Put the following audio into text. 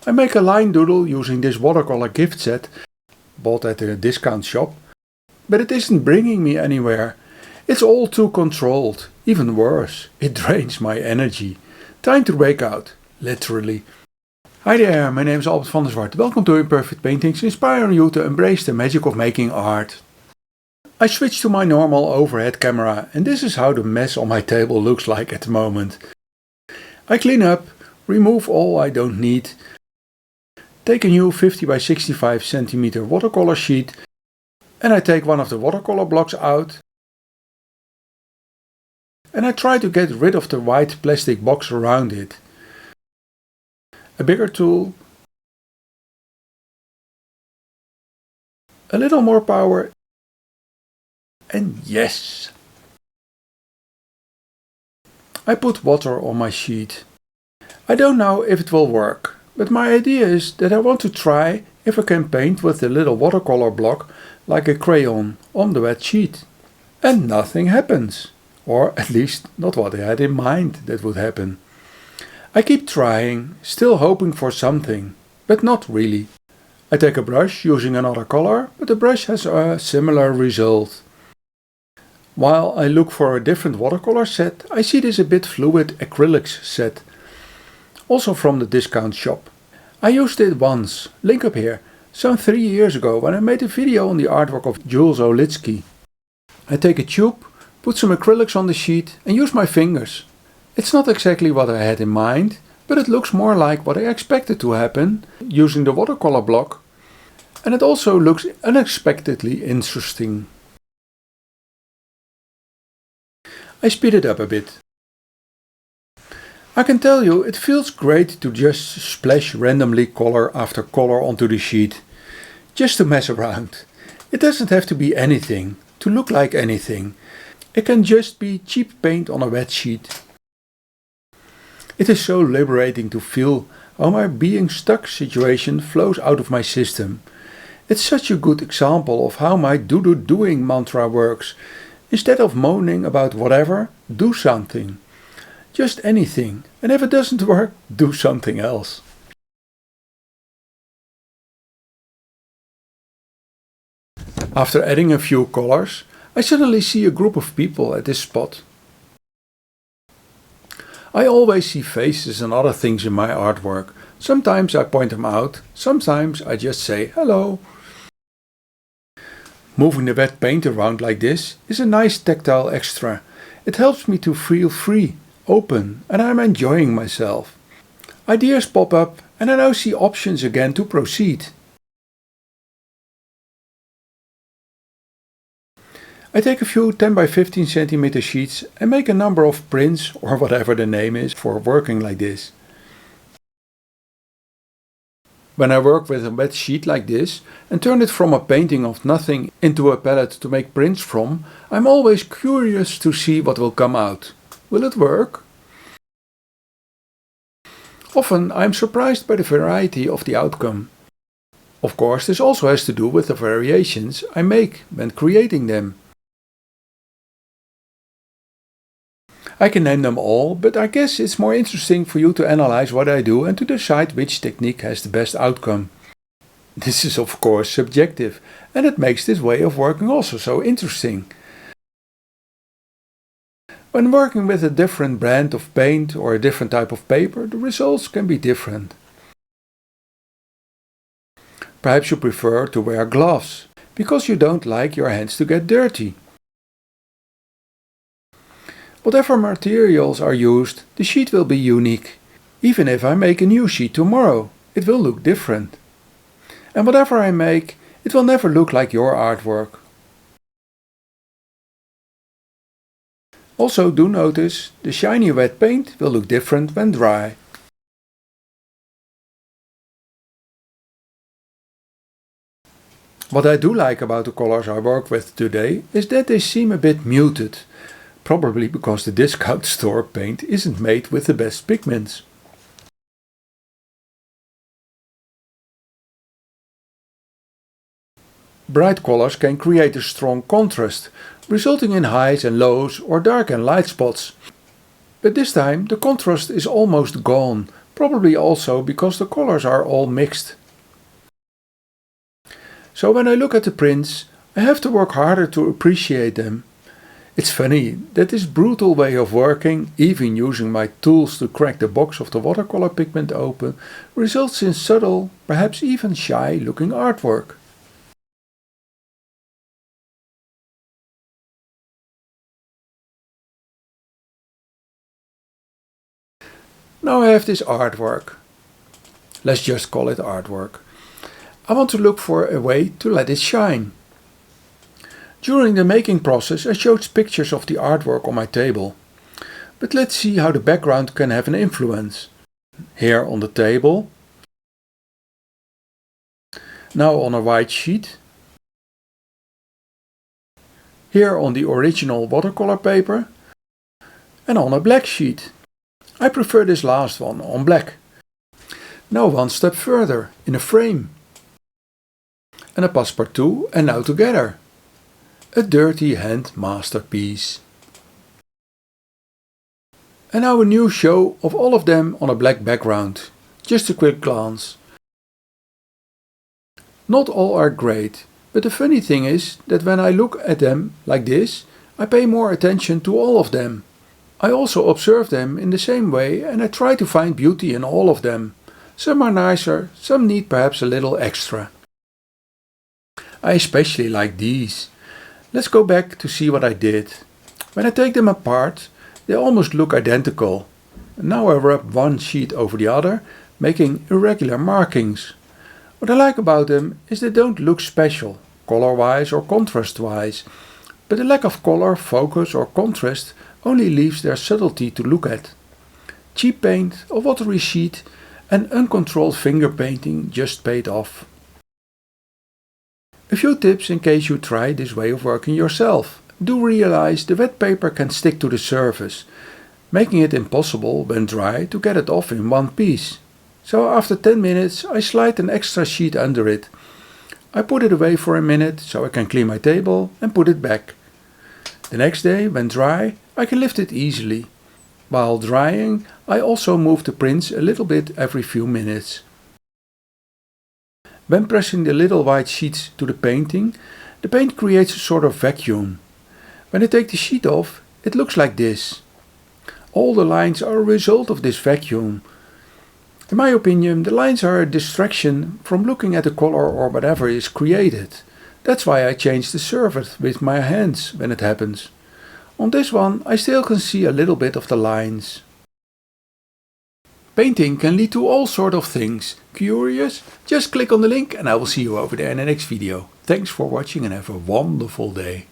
I make a line doodle using this watercolor gift set, bought at a discount shop, but it isn't bringing me anywhere. It's all too controlled. Even worse, it drains my energy. Time to break out, literally. Hi there, my name is Albert van der Zwart. Welcome to Imperfect Paintings, inspiring you to embrace the magic of making art. I switched to my normal overhead camera, and this is how the mess on my table looks like at the moment. I clean up, remove all I don't need, take a new 50 by 65 cm watercolor sheet, and I take one of the watercolor blocks out, and I try to get rid of the white plastic box around it. A bigger tool, a little more power, and yes! I put water on my sheet. I don't know if it will work, but my idea is that I want to try if I can paint with the little watercolor block like a crayon on the wet sheet. And nothing happens. Or at least not what I had in mind that would happen. I keep trying, still hoping for something, but not really. I take a brush using another color, but the brush has a similar result. While I look for a different watercolor set, I see this a bit fluid acrylics set, also from the discount shop. I used it once, link up here, some 3 years ago when I made a video on the artwork of Jules Olitsky. I take a tube, put some acrylics on the sheet and use my fingers. It's not exactly what I had in mind, but it looks more like what I expected to happen using the watercolor block, and it also looks unexpectedly interesting. I speed it up a bit. I can tell you it feels great to just splash randomly color after color onto the sheet, just to mess around. It doesn't have to be anything, to look like anything. It can just be cheap paint on a wet sheet. It is so liberating to feel how my being stuck situation flows out of my system. It's such a good example of how my doing mantra works. Instead of moaning about whatever, do something. Just anything. And if it doesn't work, do something else. After adding a few colors, I suddenly see a group of people at this spot. I always see faces and other things in my artwork. Sometimes I point them out, sometimes I just say hello. Moving the wet paint around like this is a nice tactile extra. It helps me to feel free, open, and I'm enjoying myself. Ideas pop up and I now see options again to proceed. I take a few 10 by 15 cm sheets and make a number of prints, or whatever the name is for working like this. When I work with a wet sheet like this and turn it from a painting of nothing into a palette to make prints from, I'm always curious to see what will come out. Will it work? Often I'm surprised by the variety of the outcome. Of course, this also has to do with the variations I make when creating them. I can name them all, but I guess it's more interesting for you to analyze what I do and to decide which technique has the best outcome. This is of course subjective, and it makes this way of working also so interesting. When working with a different brand of paint or a different type of paper, the results can be different. Perhaps you prefer to wear gloves, because you don't like your hands to get dirty. Whatever materials are used, the sheet will be unique. Even if I make a new sheet tomorrow, it will look different. And whatever I make, it will never look like your artwork. Also do notice, the shiny wet paint will look different when dry. What I do like about the colors I work with today is that they seem a bit muted. Probably because the discount store paint isn't made with the best pigments. Bright colors can create a strong contrast, resulting in highs and lows or dark and light spots. But this time the contrast is almost gone, Probably also because the colors are all mixed. So when I look at the prints, I have to work harder to appreciate them. It's funny that this brutal way of working, even using my tools to crack the box of the watercolor pigment open, results in subtle, perhaps even shy looking artwork. Now I have this artwork. Let's just call it artwork. I want to look for a way to let it shine. During the making process I showed pictures of the artwork on my table. But let's see how the background can have an influence. Here on the table. Now on a white sheet. Here on the original watercolor paper. And on a black sheet. I prefer this last one, on black. Now one step further, in a frame. And a passepartout, and now together. A dirty hand masterpiece. And now a new show of all of them on a black background. Just a quick glance. Not all are great, but the funny thing is that when I look at them like this, I pay more attention to all of them. I also observe them in the same way and I try to find beauty in all of them. Some are nicer, some need perhaps a little extra. I especially like these. Let's go back to see what I did. When I take them apart, they almost look identical. Now I rub one sheet over the other, making irregular markings. What I like about them is they don't look special, color-wise or contrast-wise, but the lack of color, focus or contrast only leaves their subtlety to look at. Cheap paint, a watery sheet and uncontrolled finger painting just paid off. A few tips in case you try this way of working yourself. Do realize the wet paper can stick to the surface, making it impossible when dry to get it off in one piece. So after 10 minutes I slide an extra sheet under it. I put it away for a minute so I can clean my table and put it back. The next day, when dry, I can lift it easily. While drying, I also move the prints a little bit every few minutes. When pressing the little white sheets to the painting, the paint creates a sort of vacuum. When I take the sheet off, it looks like this. All the lines are a result of this vacuum. In my opinion, the lines are a distraction from looking at the color or whatever is created. That's why I change the surface with my hands when it happens. On this one I still can see a little bit of the lines. Painting can lead to all sort of things. Curious? Just click on the link and I will see you over there in the next video. Thanks for watching and have a wonderful day.